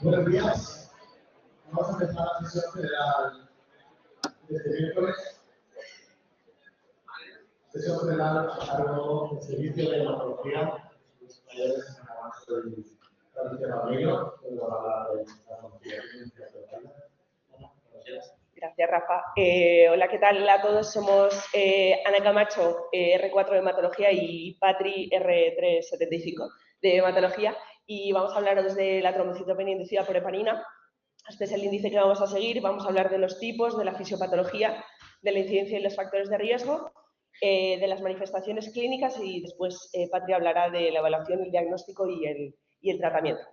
Buenos días. Vamos a empezar la sesión federal de este miércoles. Sesión federal a cargo del Servicio de Hematología. Los mayores en Camacho y Francisco Ramiro. Gracias, Rafa. Hola, ¿qué tal a todos? Somos Ana Camacho, R4 de Hematología, y Patri, R375 de Hematología. Y vamos a hablaros de la trombocitopenia inducida por heparina. Este es el índice que vamos a seguir. Vamos a hablar de los tipos, de la fisiopatología, de la incidencia y los factores de riesgo, de las manifestaciones clínicas, y después Patri hablará de la evaluación, el diagnóstico y el tratamiento.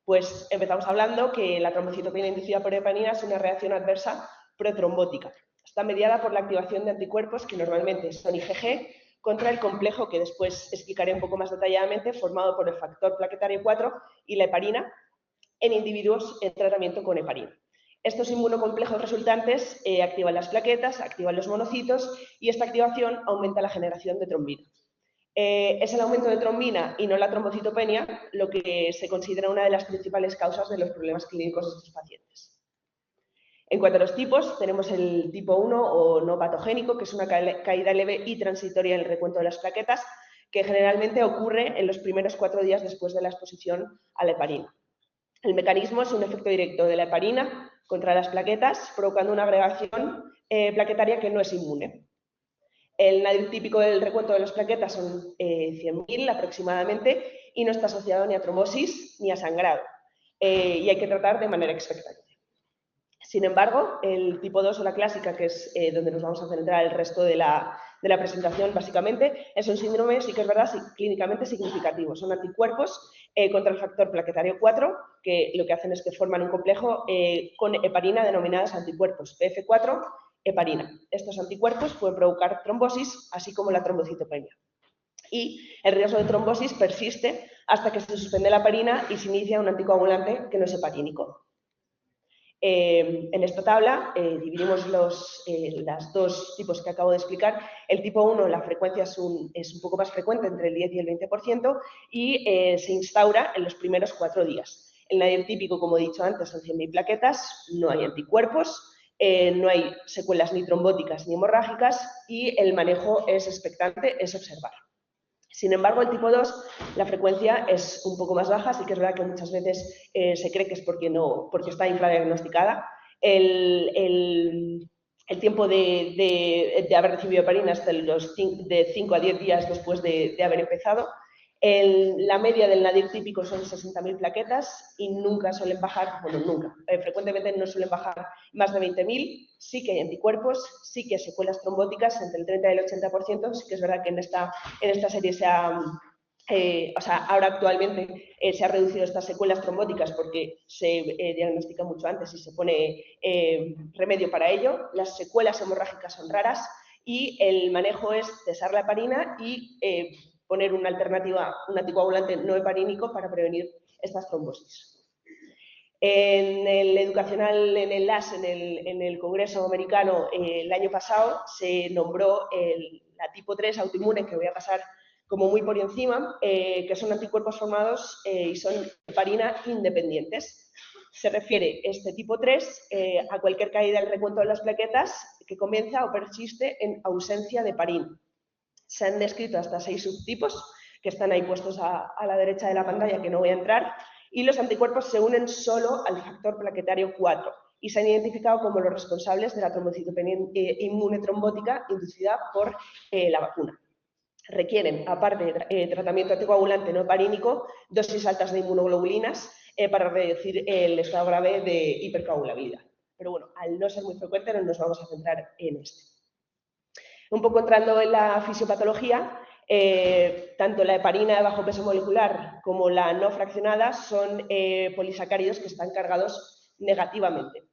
Pues empezamos hablando que la trombocitopenia inducida por heparina es una reacción adversa protrombótica. Está mediada por la activación de anticuerpos que normalmente son IgG contra el complejo que después explicaré un poco más detalladamente, formado por el factor plaquetario 4 y la heparina en individuos en tratamiento con heparina. Estos inmunocomplejos resultantes activan las plaquetas, activan los monocitos, y esta activación aumenta la generación de trombina. Es el aumento de trombina y no la trombocitopenia lo que se considera una de las principales causas de los problemas clínicos de estos pacientes. En cuanto a los tipos, tenemos el tipo 1 o no patogénico, que es una caída leve y transitoria en el recuento de las plaquetas, que generalmente ocurre en los primeros 4 días después de la exposición a la heparina. El mecanismo es un efecto directo de la heparina contra las plaquetas, provocando una agregación plaquetaria que no es inmune. El nadir típico del recuento de las plaquetas son 100.000 aproximadamente, y no está asociado ni a trombosis ni a sangrado, y hay que tratar de manera expectante. Sin embargo, el tipo 2 o la clásica, que es donde nos vamos a centrar el resto de la presentación básicamente, es un síndrome, sí que es verdad, clínicamente significativo. Son anticuerpos contra el factor plaquetario 4, que lo que hacen es que forman un complejo con heparina denominados anticuerpos PF4 heparina. Estos anticuerpos pueden provocar trombosis, así como la trombocitopenia. Y el riesgo de trombosis persiste hasta que se suspende la heparina y se inicia un anticoagulante que no es heparínico. En esta tabla dividimos los dos tipos que acabo de explicar. El tipo 1, la frecuencia es un poco más frecuente, entre el 10 y el 20%, y se instaura en los primeros 4 días. El nadir típico, como he dicho antes, son 100.000 plaquetas, no hay anticuerpos, no hay secuelas ni trombóticas ni hemorrágicas, y el manejo es expectante, es observar. Sin embargo, el tipo 2, la frecuencia es un poco más baja. Sí que es verdad que muchas veces se cree que es porque está infradiagnosticada. El tiempo de haber recibido heparina es de 5 a 10 días después de haber empezado. La media del nadir típico son 60.000 plaquetas y nunca suelen bajar, bueno, nunca, frecuentemente no suelen bajar más de 20.000. Sí que hay anticuerpos, sí que hay secuelas trombóticas entre el 30 y el 80%. Sí que es verdad que en esta serie ahora actualmente se ha reducido estas secuelas trombóticas porque se diagnostica mucho antes y se pone remedio para ello. Las secuelas hemorrágicas son raras y el manejo es cesar la heparina y poner una alternativa, un anticoagulante no heparínico para prevenir estas trombosis. En el educacional, en el LAS, en el Congreso americano, el año pasado se nombró la tipo 3 autoinmune, que voy a pasar como muy por encima, que son anticuerpos formados y son heparina independientes. Se refiere este tipo 3 a cualquier caída del recuento de las plaquetas que comienza o persiste en ausencia de heparina. Se han descrito hasta 6 subtipos que están ahí puestos a la derecha de la pantalla, que no voy a entrar, y los anticuerpos se unen solo al factor plaquetario 4 y se han identificado como los responsables de la trombocitopenia inmune trombótica inducida por la vacuna. Requieren, aparte de tratamiento anticoagulante no heparínico, dosis altas de inmunoglobulinas para reducir el estado grave de hipercoagulabilidad. Pero bueno, al no ser muy frecuente, no nos vamos a centrar en este. Un poco entrando en la fisiopatología, tanto la heparina de bajo peso molecular como la no fraccionada son polisacáridos que están cargados negativamente.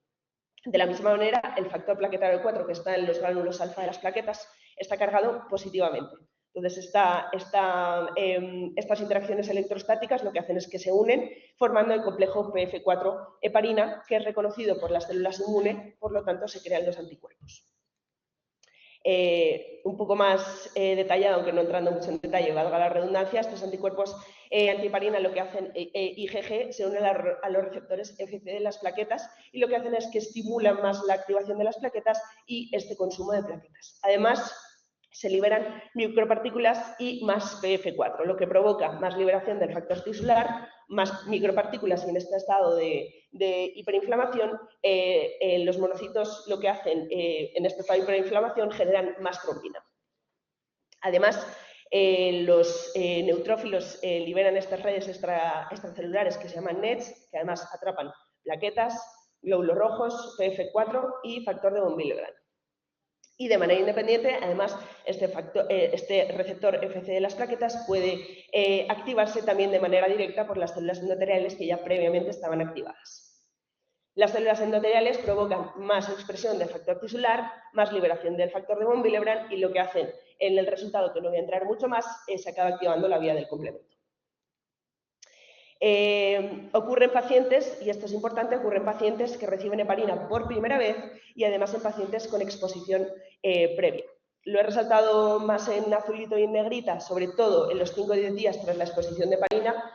De la misma manera, el factor plaquetario 4, que está en los gránulos alfa de las plaquetas, está cargado positivamente. Entonces, estas interacciones electrostáticas lo que hacen es que se unen formando el complejo PF4 heparina, que es reconocido por las células inmunes, por lo tanto se crean los anticuerpos. Un poco más detallado, aunque no entrando mucho en detalle, valga la redundancia, estos anticuerpos antiheparina lo que hacen, IgG, se unen a los receptores Fc de las plaquetas y lo que hacen es que estimulan más la activación de las plaquetas y este consumo de plaquetas. Además, se liberan micropartículas y más PF4, lo que provoca más liberación del factor tisular, más micropartículas y en este estado de hiperinflamación, los monocitos lo que hacen en este estado de hiperinflamación generan más trombina. Además, los neutrófilos liberan estas redes extracelulares que se llaman NETs, que además atrapan plaquetas, glóbulos rojos, PF4 y factor de von Willebrand. Y de manera independiente, además, este receptor Fc de las plaquetas puede activarse también de manera directa por las células endoteliales que ya previamente estaban activadas. Las células endoteliales provocan más expresión del factor tisular, más liberación del factor de von Willebrand y lo que hacen en el resultado, que no voy a entrar mucho más, se acaba activando la vía del complemento. Ocurre en pacientes, y esto es importante, ocurre en pacientes que reciben heparina por primera vez y además en pacientes con exposición previa. Lo he resaltado más en azulito y en negrita, sobre todo en los 5 o 10 días tras la exposición de heparina,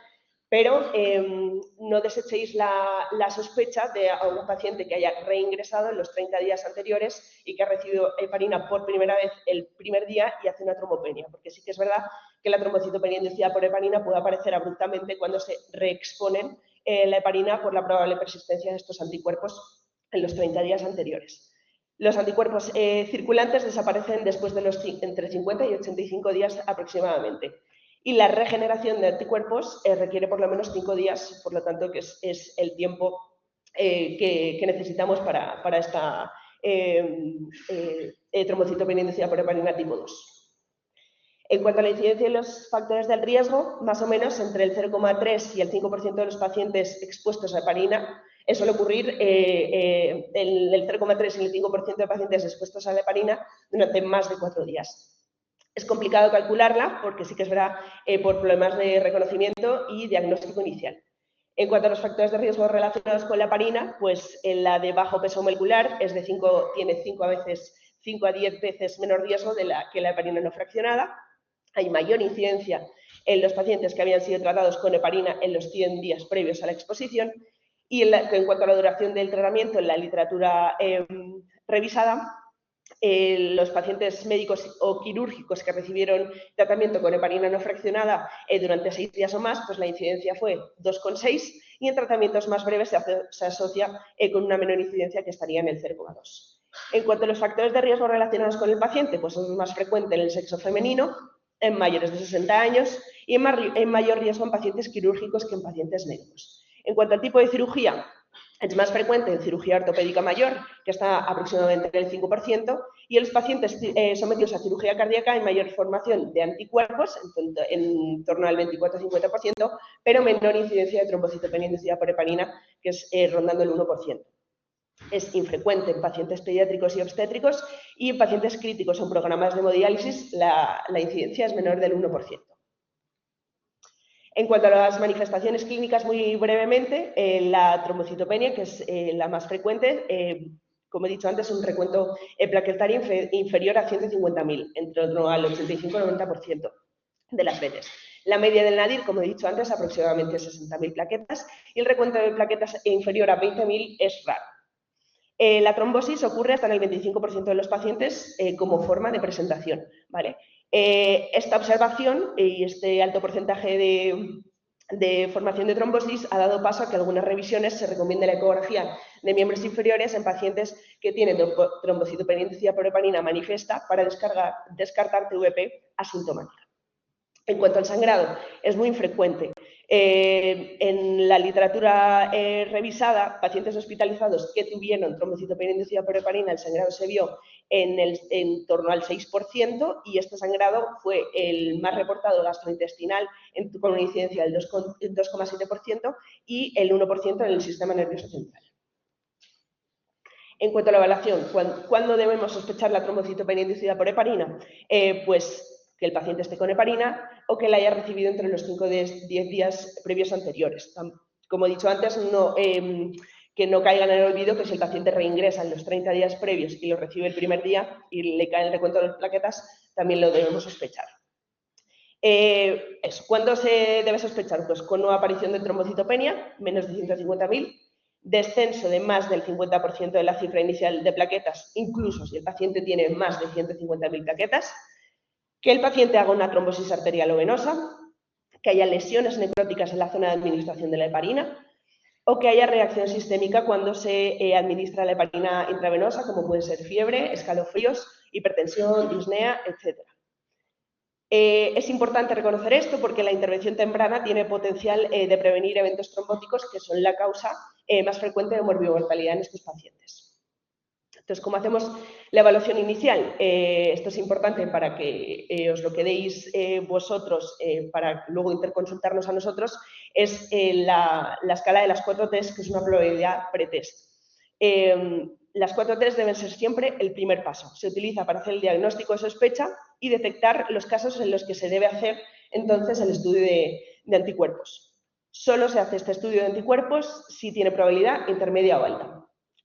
pero no desechéis la sospecha de algún paciente que haya reingresado en los 30 días anteriores y que ha recibido heparina por primera vez el primer día y hace una trombopenia, porque sí que es verdad que la trombocitopenia inducida por heparina puede aparecer abruptamente cuando se reexponen la heparina por la probable persistencia de estos anticuerpos en los 30 días anteriores. Los anticuerpos circulantes desaparecen después de los entre 50 y 85 días aproximadamente. Y la regeneración de anticuerpos requiere por lo menos 5 días, por lo tanto que es el tiempo que necesitamos para esta trombocitopenia inducida por heparina tipo 2. En cuanto a la incidencia de los factores del riesgo, más o menos entre el 0,3 y el 5% de los pacientes expuestos a heparina, suele ocurrir el 0,3 y el 5% de pacientes expuestos a la heparina durante más de 4 días. Es complicado calcularla porque sí que es verdad por problemas de reconocimiento y diagnóstico inicial. En cuanto a los factores de riesgo relacionados con la heparina, pues en la de bajo peso molecular tiene 5 a 10 veces menor riesgo que la heparina no fraccionada. Hay mayor incidencia en los pacientes que habían sido tratados con heparina en los 100 días previos a la exposición. Y en cuanto a la duración del tratamiento, en la literatura revisada, los pacientes médicos o quirúrgicos que recibieron tratamiento con heparina no fraccionada durante 6 días o más, pues la incidencia fue 2,6 y en tratamientos más breves se asocia con una menor incidencia que estaría en el 0,2. En cuanto a los factores de riesgo relacionados con el paciente, pues es más frecuente en el sexo femenino, en mayores de 60 años y en mayor riesgo en pacientes quirúrgicos que en pacientes médicos. En cuanto al tipo de cirugía, es más frecuente en cirugía ortopédica mayor, que está aproximadamente en el 5%, y en los pacientes sometidos a cirugía cardíaca hay mayor formación de anticuerpos, en torno al 24-50%, pero menor incidencia de trombocitopenia inducida por heparina, que es rondando el 1%. Es infrecuente en pacientes pediátricos y obstétricos y en pacientes críticos o en programas de hemodiálisis la incidencia es menor del 1%. En cuanto a las manifestaciones clínicas, muy brevemente, la trombocitopenia, que es la más frecuente, como he dicho antes, un recuento plaquetario inferior a 150.000, en torno al 85-90% de las veces. La media del NADIR, como he dicho antes, aproximadamente 60.000 plaquetas, y el recuento de plaquetas inferior a 20.000 es raro. La trombosis ocurre hasta en el 25% de los pacientes como forma de presentación, ¿vale? Esta observación y este alto porcentaje de formación de trombosis ha dado paso a que algunas revisiones se recomiende la ecografía de miembros inferiores en pacientes que tienen trombocitopenia inducida por heparina manifiesta para descartar TVP asintomática. En cuanto al sangrado, es muy infrecuente. En la literatura revisada, pacientes hospitalizados que tuvieron trombocitopenia inducida por heparina, el sangrado se vio en torno al 6% y este sangrado fue el más reportado gastrointestinal con una incidencia del 2,7% y el 1% en el sistema nervioso central. En cuanto a la evaluación, ¿cuándo debemos sospechar la trombocitopenia inducida por heparina? Pues que el paciente esté con heparina o que la haya recibido entre los 5 o 10 días previos anteriores. Como he dicho antes, que que no caigan en el olvido que si el paciente reingresa en los 30 días previos y lo recibe el primer día y le cae el recuento de las plaquetas, también lo debemos sospechar. ¿Cuándo se debe sospechar? Pues con nueva aparición de trombocitopenia, menos de 150.000, descenso de más del 50% de la cifra inicial de plaquetas, incluso si el paciente tiene más de 150.000 plaquetas, que el paciente haga una trombosis arterial o venosa, que haya lesiones necróticas en la zona de administración de la heparina, o que haya reacción sistémica cuando se administra la heparina intravenosa, como puede ser fiebre, escalofríos, hipertensión, disnea, etc. Es importante reconocer esto porque la intervención temprana tiene potencial de prevenir eventos trombóticos que son la causa más frecuente de morbimortalidad en estos pacientes. Entonces, ¿cómo hacemos la evaluación inicial? Esto es importante para que os lo quedéis vosotros, para luego interconsultarnos a nosotros, es la escala de las 4 T's, que es una probabilidad pretest. Las 4 T's deben ser siempre el primer paso. Se utiliza para hacer el diagnóstico de sospecha y detectar los casos en los que se debe hacer entonces el estudio de anticuerpos. Solo se hace este estudio de anticuerpos si tiene probabilidad intermedia o alta.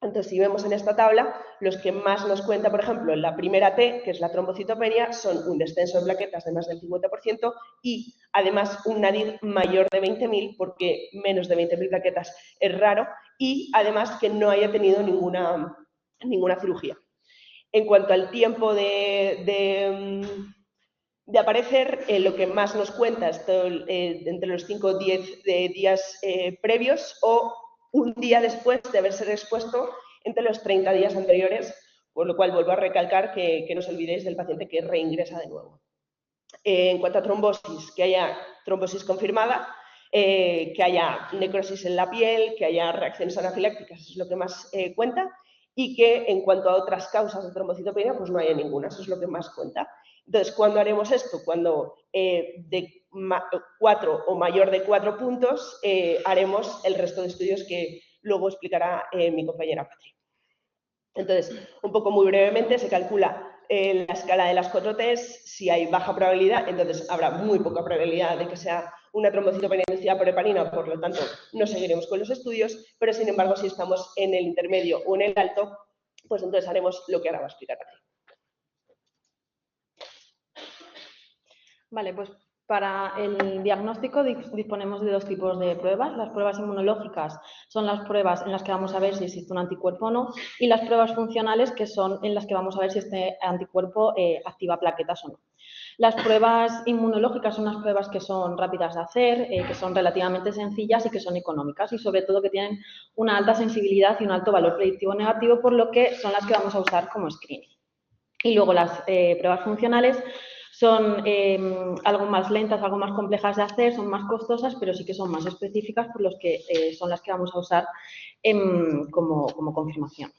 Entonces, si vemos en esta tabla, los que más nos cuenta, por ejemplo, en la primera T, que es la trombocitopenia, son un descenso de plaquetas de más del 50% y, además, un nadir mayor de 20.000, porque menos de 20.000 plaquetas es raro, y, además, que no haya tenido ninguna cirugía. En cuanto al tiempo de aparecer, lo que más nos cuenta es entre los 5 o 10 días previos o un día después de haberse expuesto entre los 30 días anteriores, por lo cual vuelvo a recalcar que no os olvidéis del paciente que reingresa de nuevo. En cuanto a trombosis, que haya trombosis confirmada, que haya necrosis en la piel, que haya reacciones anafilácticas, eso es lo que más cuenta, y que en cuanto a otras causas de trombocitopenia, pues no haya ninguna, eso es lo que más cuenta. Entonces, ¿cuándo haremos esto? Cuando de 4 o mayor de 4 puntos haremos el resto de estudios que luego explicará mi compañera Patri. Entonces, un poco muy brevemente, se calcula la escala de las 4 T's. Si hay baja probabilidad, entonces habrá muy poca probabilidad de que sea una trombocitopenia inducida por heparina, por lo tanto, no seguiremos con los estudios, pero sin embargo, si estamos en el intermedio o en el alto, pues entonces haremos lo que ahora va a explicar Patri. Vale, pues para el diagnóstico disponemos de 2 tipos de pruebas. Las pruebas inmunológicas son las pruebas en las que vamos a ver si existe un anticuerpo o no, y las pruebas funcionales, que son en las que vamos a ver si este anticuerpo activa plaquetas o no. Las pruebas inmunológicas son unas pruebas que son rápidas de hacer, que son relativamente sencillas y que son económicas, y sobre todo que tienen una alta sensibilidad y un alto valor predictivo negativo, por lo que son las que vamos a usar como screening. Y luego las pruebas funcionales son algo más lentas, algo más complejas de hacer, son más costosas, pero sí que son más específicas, por los que son las que vamos a usar como confirmación.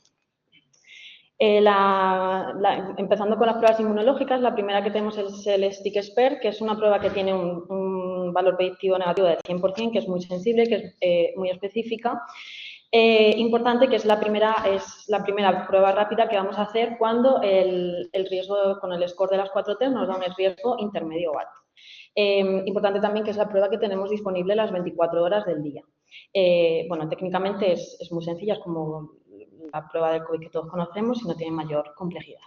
Empezando con las pruebas inmunológicas, la primera que tenemos es el STICK-SPER, que es una prueba que tiene un valor predictivo negativo del 100%, que es muy sensible, que es muy específica. Importante que es la primera prueba rápida que vamos a hacer cuando el riesgo con el score de las 4 T nos da un riesgo intermedio o alto. Importante también que es la prueba que tenemos disponible las 24 horas del día. Bueno, técnicamente es muy sencilla, es como la prueba del COVID que todos conocemos y no tiene mayor complejidad.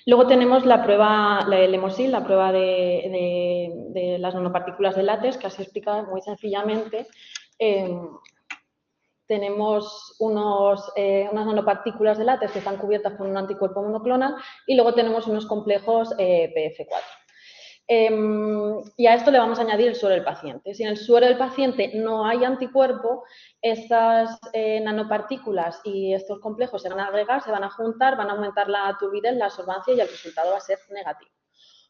Luego tenemos la prueba, el HEMOSIL, la prueba de las nanopartículas de látex, que así explica muy sencillamente. Tenemos unas nanopartículas de látex que están cubiertas por un anticuerpo monoclonal y luego tenemos unos complejos PF4. Y a esto le vamos a añadir el suero del paciente. Si en el suero del paciente no hay anticuerpo, estas nanopartículas y estos complejos se van a agregar, se van a juntar, van a aumentar la turbidez, la absorbancia y el resultado va a ser negativo.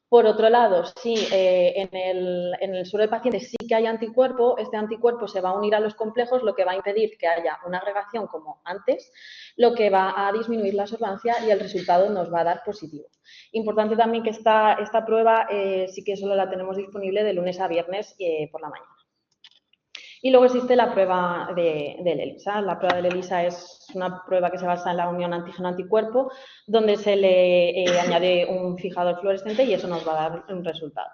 Por otro lado, si en el suero del paciente sí que hay anticuerpo, este anticuerpo se va a unir a los complejos, lo que va a impedir que haya una agregación como antes, lo que va a disminuir la absorbancia y el resultado nos va a dar positivo. Importante también que esta prueba sí que solo la tenemos disponible de lunes a viernes por la mañana. Y luego existe la prueba del ELISA. La prueba del ELISA es una prueba que se basa en la unión antígeno-anticuerpo, donde se le añade un fijador fluorescente y eso nos va a dar un resultado.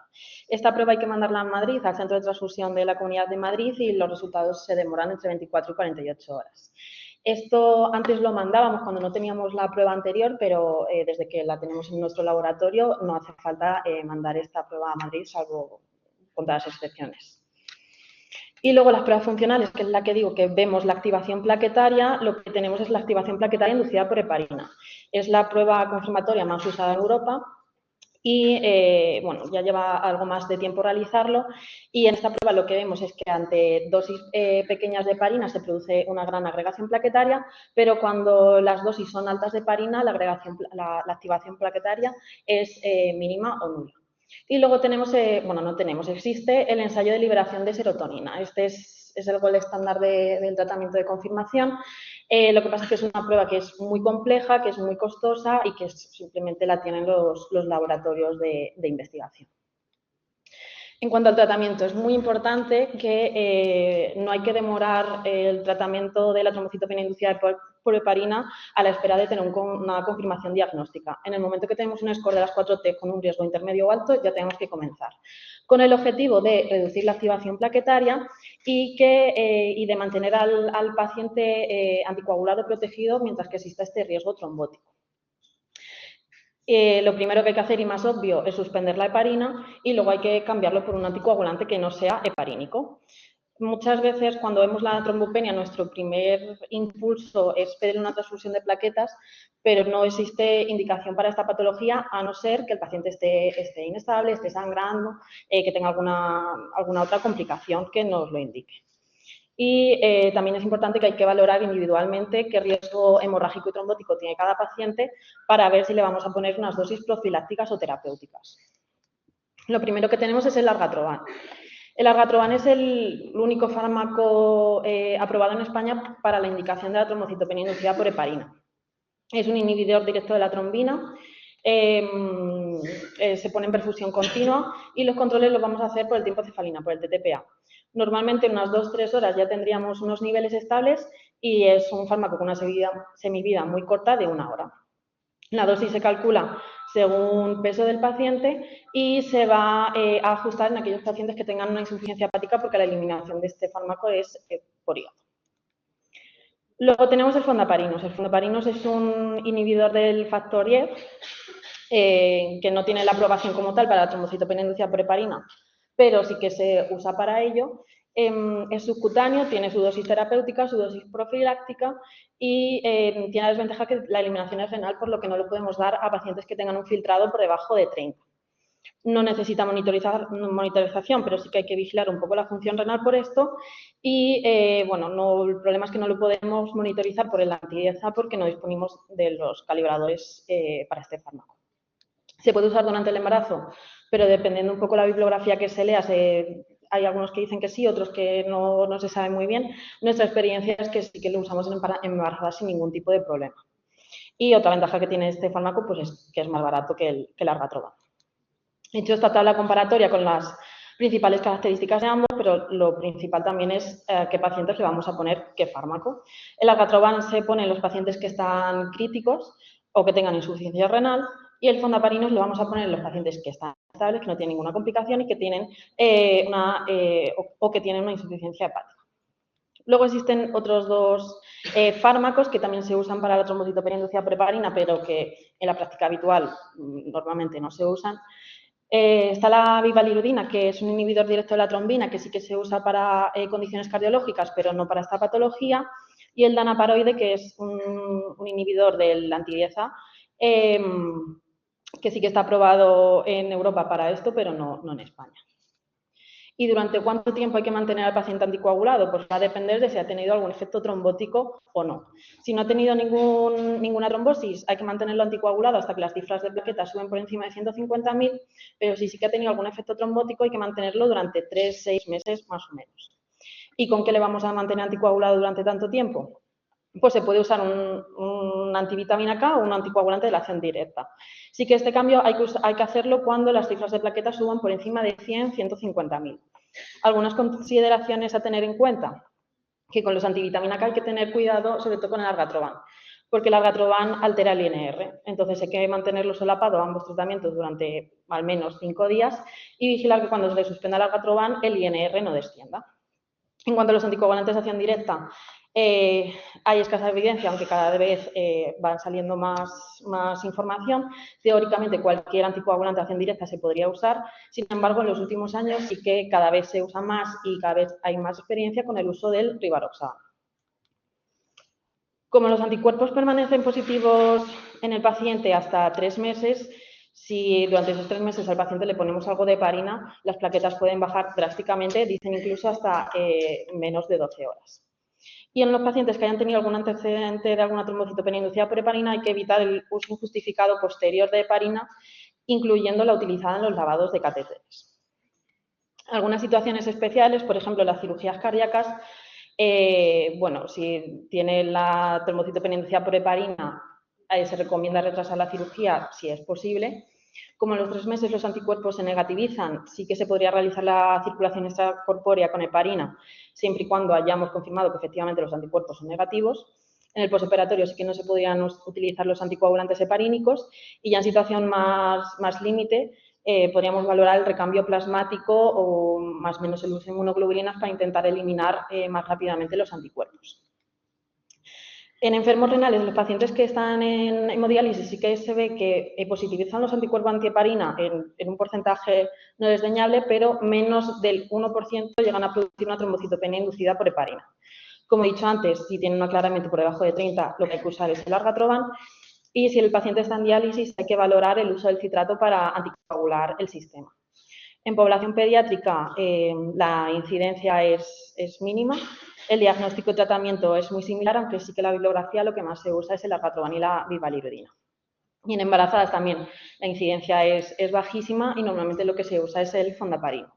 Esta prueba hay que mandarla a Madrid, al Centro de Transfusión de la Comunidad de Madrid, y los resultados se demoran entre 24 y 48 horas. Esto antes lo mandábamos cuando no teníamos la prueba anterior, pero desde que la tenemos en nuestro laboratorio no hace falta mandar esta prueba a Madrid, salvo contadas excepciones. Y luego las pruebas funcionales, que es la que digo que vemos la activación plaquetaria, lo que tenemos es la activación plaquetaria inducida por heparina. Es la prueba confirmatoria más usada en Europa y, bueno, ya lleva algo más de tiempo realizarlo. Y en esta prueba lo que vemos es que ante dosis pequeñas de heparina se produce una gran agregación plaquetaria, pero cuando las dosis son altas de heparina, la activación plaquetaria es mínima o nula. Y luego tenemos, existe el ensayo de liberación de serotonina. Este es el gol estándar del tratamiento de confirmación. Lo que pasa es que es una prueba que es muy compleja, que es muy costosa y que simplemente la tienen los laboratorios de investigación. En cuanto al tratamiento, es muy importante que no hay que demorar el tratamiento de la trombocitopenia inducida por heparina a la espera de tener una confirmación diagnóstica. En el momento que tenemos un score de las 4T con un riesgo intermedio o alto, ya tenemos que comenzar. Con el objetivo de reducir la activación plaquetaria y de mantener al paciente anticoagulado protegido mientras que exista este riesgo trombótico. Lo primero que hay que hacer, y más obvio, es suspender la heparina y luego hay que cambiarlo por un anticoagulante que no sea heparínico. Muchas veces cuando vemos la trombopenia nuestro primer impulso es pedir una transfusión de plaquetas, pero no existe indicación para esta patología a no ser que el paciente esté inestable, esté sangrando, que tenga alguna otra complicación que nos lo indique. Y también es importante que hay que valorar individualmente qué riesgo hemorrágico y trombótico tiene cada paciente para ver si le vamos a poner unas dosis profilácticas o terapéuticas. Lo primero que tenemos es el argatroban. El argatroban es el único fármaco aprobado en España para la indicación de la trombocitopenia inducida por heparina. Es un inhibidor directo de la trombina, se pone en perfusión continua y los controles los vamos a hacer por el tiempo cefalina, por el TTPA. Normalmente en unas 2-3 horas ya tendríamos unos niveles estables y es un fármaco con una semivida muy corta de 1 hora. La dosis se calcula según peso del paciente y se va a ajustar en aquellos pacientes que tengan una insuficiencia hepática porque la eliminación de este fármaco es por hígado. Luego tenemos el fondaparinos. El fondaparinos es un inhibidor del factor X que no tiene la aprobación como tal para la trombocitopenia inducida por heparina, pero sí que se usa para ello. Es subcutáneo, tiene su dosis terapéutica, su dosis profiláctica y tiene la desventaja que la eliminación es renal, por lo que no lo podemos dar a pacientes que tengan un filtrado por debajo de 30. No necesita monitorización, pero sí que hay que vigilar un poco la función renal por esto. Y, bueno, el problema es que no lo podemos monitorizar por el anti-EZA porque no disponemos de los calibradores para este fármaco. Se puede usar durante el embarazo, pero dependiendo un poco la bibliografía que se lea, hay algunos que dicen que sí, otros que no se sabe muy bien. Nuestra experiencia es que sí que lo usamos en embarazadas sin ningún tipo de problema. Y otra ventaja que tiene este fármaco pues es que es más barato que el argatroban. He hecho esta tabla comparatoria con las principales características de ambos, pero lo principal también es qué pacientes le vamos a poner qué fármaco. El argatroban se pone en los pacientes que están críticos o que tengan insuficiencia renal y el fondaparinos lo vamos a poner en los pacientes que están estables, que no tienen ninguna complicación y que tienen que tienen una insuficiencia hepática. Luego existen otros 2 fármacos que también se usan para la trombocitopenia inducida por heparina, pero que en la práctica habitual normalmente no se usan. Está la bivalirudina, que es un inhibidor directo de la trombina, que sí que se usa para condiciones cardiológicas, pero no para esta patología. Y el danaparoide, que es un inhibidor del anti-EZA, que sí que está aprobado en Europa para esto, pero no en España. ¿Y durante cuánto tiempo hay que mantener al paciente anticoagulado? Pues va a depender de si ha tenido algún efecto trombótico o no. Si no ha tenido ninguna trombosis, hay que mantenerlo anticoagulado hasta que las cifras de plaquetas suben por encima de 150.000, pero si sí que ha tenido algún efecto trombótico, hay que mantenerlo durante 3-6 meses más o menos. ¿Y con qué le vamos a mantener anticoagulado durante tanto tiempo? Pues se puede usar un antivitamina K o un anticoagulante de la acción directa. Sí que este cambio hay que hacerlo cuando las cifras de plaquetas suban por encima de 100-150.000. Algunas consideraciones a tener en cuenta, que con los antivitamina K hay que tener cuidado, sobre todo con el argatroban, porque el argatroban altera el INR, entonces hay que mantenerlo solapado a ambos tratamientos durante al menos 5 días y vigilar que cuando se le suspenda el argatroban el INR no descienda. En cuanto a los anticoagulantes de acción directa, hay escasa evidencia, aunque cada vez va saliendo más información. Teóricamente, cualquier anticoagulante de acción directa se podría usar. Sin embargo, en los últimos años sí que cada vez se usa más y cada vez hay más experiencia con el uso del rivaroxaban. Como los anticuerpos permanecen positivos en el paciente hasta 3 meses, si durante esos 3 meses al paciente le ponemos algo de heparina, las plaquetas pueden bajar drásticamente, dicen incluso hasta menos de 12 horas. Y en los pacientes que hayan tenido algún antecedente de alguna trombocitopenia inducida por heparina, hay que evitar el uso injustificado posterior de heparina, incluyendo la utilizada en los lavados de catéteres. Algunas situaciones especiales, por ejemplo, las cirugías cardíacas, bueno, si tiene la trombocitopenia inducida por heparina, se recomienda retrasar la cirugía si es posible. Como en los 3 meses los anticuerpos se negativizan, sí que se podría realizar la circulación extracorpórea con heparina, siempre y cuando hayamos confirmado que efectivamente los anticuerpos son negativos. En el postoperatorio sí que no se podrían utilizar los anticoagulantes heparínicos y ya en situación más límite podríamos valorar el recambio plasmático o más o menos el uso de inmunoglobulinas para intentar eliminar más rápidamente los anticuerpos. En enfermos renales, los pacientes que están en hemodiálisis sí que se ve que positivizan los anticuerpos antiheparina en un porcentaje no desdeñable, pero menos del 1% llegan a producir una trombocitopenia inducida por heparina. Como he dicho antes, si tienen claramente por debajo de 30, lo que hay que usar es el argatroban. Y si el paciente está en diálisis, hay que valorar el uso del citrato para anticoagular el sistema. En población pediátrica, la incidencia es mínima. El diagnóstico y tratamiento es muy similar, aunque sí que la bibliografía lo que más se usa es el argatroban y la bivalirudina. Y en embarazadas también la incidencia es bajísima y normalmente lo que se usa es el fondaparinux.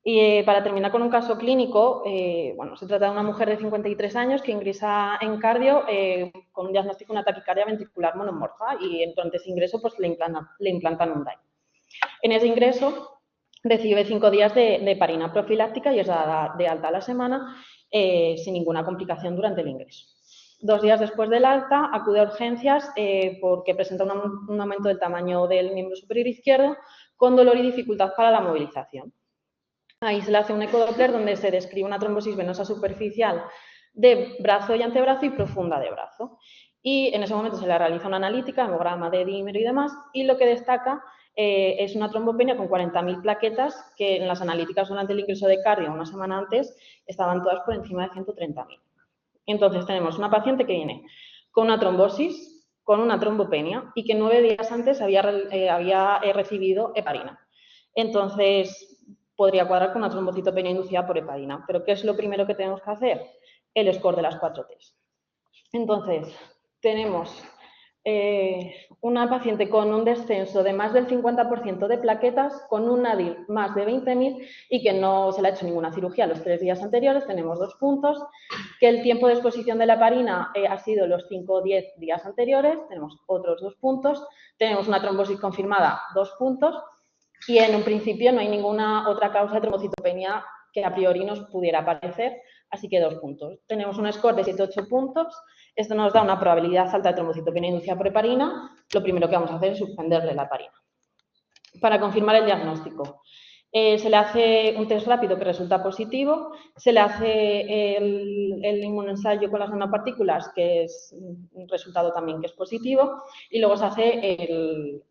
Y para terminar con un caso clínico, bueno, se trata de una mujer de 53 años que ingresa en cardio con un diagnóstico de una taquicardia ventricular monomorfa y durante ese ingreso pues, le implantan un DAI. En ese ingreso recibe 5 días de heparina profiláctica y es dada de alta a la semana sin ninguna complicación durante el ingreso. 2 días después del alta acude a urgencias porque presenta un aumento del tamaño del miembro superior izquierdo con dolor y dificultad para la movilización. Ahí se le hace un ecodoppler donde se describe una trombosis venosa superficial de brazo y antebrazo y profunda de brazo. Y en ese momento se le realiza una analítica, hemograma de dímero y demás, y lo que destaca es una trombopenia con 40.000 plaquetas que en las analíticas durante el ingreso de cardio una semana antes estaban todas por encima de 130.000. Entonces tenemos una paciente que viene con una trombosis, con una trombopenia y que 9 días antes había recibido heparina. Entonces podría cuadrar con una trombocitopenia inducida por heparina. Pero ¿qué es lo primero que tenemos que hacer? El score de las 4 T's. Entonces, tenemos una paciente con un descenso de más del 50% de plaquetas, con un NADIL más de 20.000 y que no se le ha hecho ninguna cirugía los 3 días anteriores, tenemos 2 puntos, que el tiempo de exposición de la heparina ha sido los 5 o 10 días anteriores, tenemos otros 2 puntos, tenemos una trombosis confirmada, 2 puntos, y en un principio no hay ninguna otra causa de trombocitopenia que a priori nos pudiera aparecer, así que 2 puntos. Tenemos un score de 7-8 puntos, esto nos da una probabilidad alta de trombocitopenia inducida por heparina, lo primero que vamos a hacer es suspenderle la heparina. Para confirmar el diagnóstico, se le hace un test rápido que resulta positivo, se le hace el inmunoensayo con las nanopartículas, que es un resultado también que es positivo, y luego se hace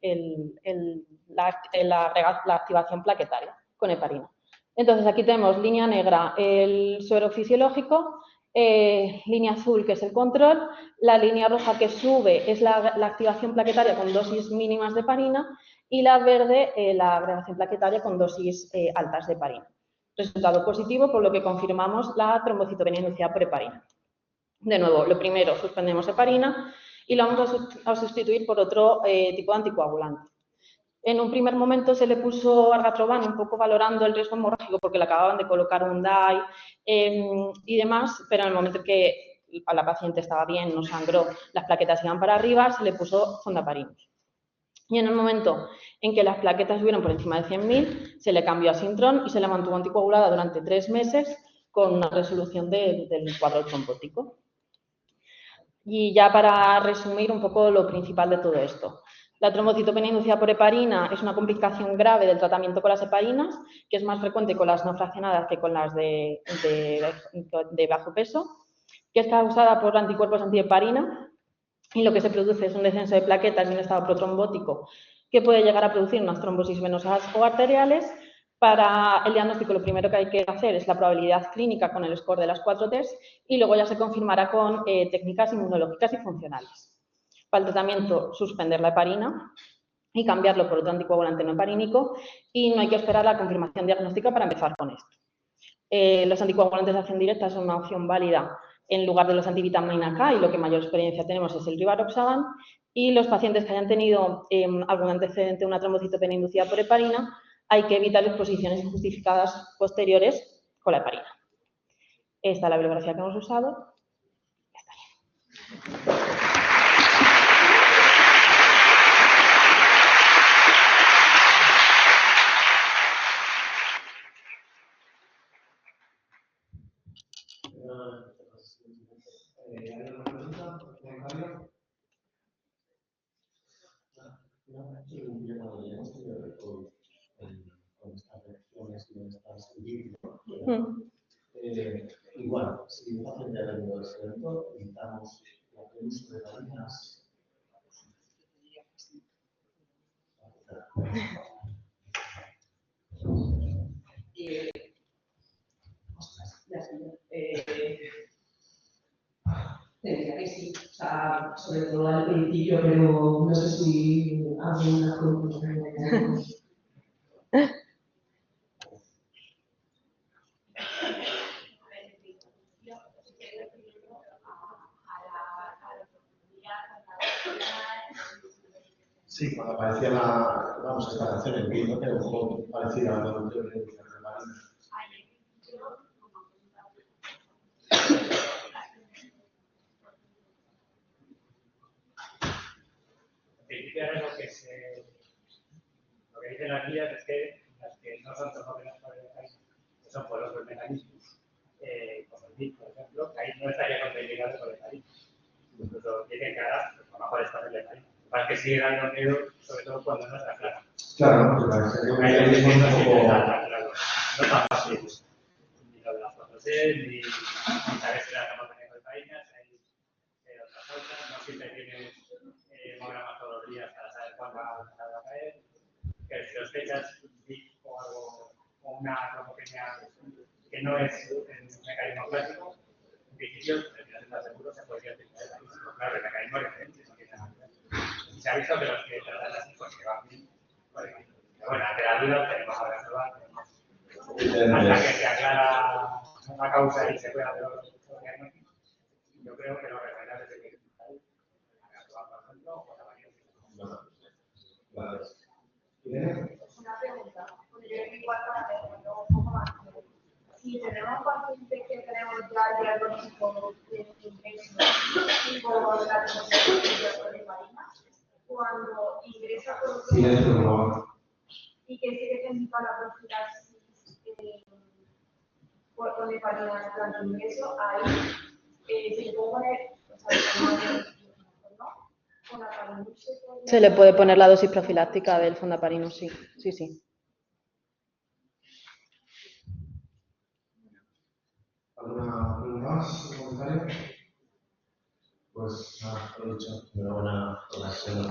la activación plaquetaria con heparina. Entonces, aquí tenemos línea negra, el suero fisiológico, línea azul, que es el control, la línea roja que sube es la activación plaquetaria con dosis mínimas de heparina, y la verde, la agregación plaquetaria con dosis altas de heparina. Resultado positivo, por lo que confirmamos la trombocitopenia inducida por heparina. De nuevo, lo primero, suspendemos heparina y lo vamos a sustituir por otro tipo de anticoagulante. En un primer momento se le puso argatroban, un poco valorando el riesgo hemorrágico porque le acababan de colocar un DAI y demás, pero en el momento que la paciente estaba bien, no sangró, las plaquetas iban para arriba, se le puso fondaparinux. Y en el momento en que las plaquetas subieron por encima de 100.000, se le cambió a Sintrom y se le mantuvo anticoagulada durante 3 meses con una resolución del cuadro trombótico. Y ya para resumir un poco lo principal de todo esto. La trombocitopenia inducida por heparina es una complicación grave del tratamiento con las heparinas, que es más frecuente con las no fraccionadas que con las de bajo peso, que es causada por anticuerpos antiheparina, y lo que se produce es un descenso de plaquetas y un estado protrombótico que puede llegar a producir unas trombosis venosas o arteriales. Para el diagnóstico lo primero que hay que hacer es la probabilidad clínica con el score de las 4 Ts y luego ya se confirmará con técnicas inmunológicas y funcionales. Para el tratamiento, suspender la heparina y cambiarlo por otro anticoagulante no heparínico y no hay que esperar la confirmación diagnóstica para empezar con esto. Los anticoagulantes de acción directa son una opción válida en lugar de los antivitamina K y lo que mayor experiencia tenemos es el rivaroxaban y los pacientes que hayan tenido algún antecedente de una trombocitopenia inducida por heparina hay que evitar exposiciones injustificadas posteriores con la heparina. Esta es la bibliografía que hemos usado. Ya está. ¿Hay alguna pregunta? ¿Comentario? Con estas lecciones y estas vídeos. Igual, si un paciente ha venido de ese evento, necesitamos el uso de heparinas. Diría que sí, o sea, sobre todo al principio, pero no sé si alguna conclusión. Sí, cuando aparecía esta canción en vivo, que era un juego parecido a lo que de heparinas. Lo que dicen las guías es que las que no son trombógenas por heparina, que son por otros mecanismos, como el MIT, por ejemplo, ahí no estaría contraindicado por heparina. Incluso dicen que ahora, pues, a lo mejor está en heparina. Para que sigue dando miedo, sobre todo cuando no está claro. Claro, porque parece que hay un poco... No está fácil. Ni lo de las 4C, ni saber si la estamos teniendo heparinas, hay otras cosas, no siempre tienes mogramas todos los días para saber cuándo va a caer. Que si sospechas un tic o algo, o una trombopenia que no es un mecanismo clásico, en principio, si no estás seguro, se podría utilizar el mecanismo. Claro, el mecanismo es diferente, no tiene nada que ver. Y se ha visto que los que tratan así, pues que van bien. Pero bueno, ante la duda tenemos ahora pruebas, hasta que se aclara una causa y se pueda hacer otro diagnóstico. Yo creo que lo recomendable es que actuar, por ejemplo, o la variación. Vale. Una pregunta, porque yo igual para tenerlo un poco más. Si tenemos pacientes que tenemos ya el diagnóstico de ingreso y con la trombocitopenia por heparina, cuando ingresa por y que sigue teniendo la profilaxis con heparina durante el ingreso, ahí se le puede poner, ¿no? Con la se le puede poner la dosis profiláctica del fondaparinus, sí, sí, sí. ¿Alguna pregunta más? ¿Un comentario? Pues nada, lo dicho. Enhorabuena por la sesión.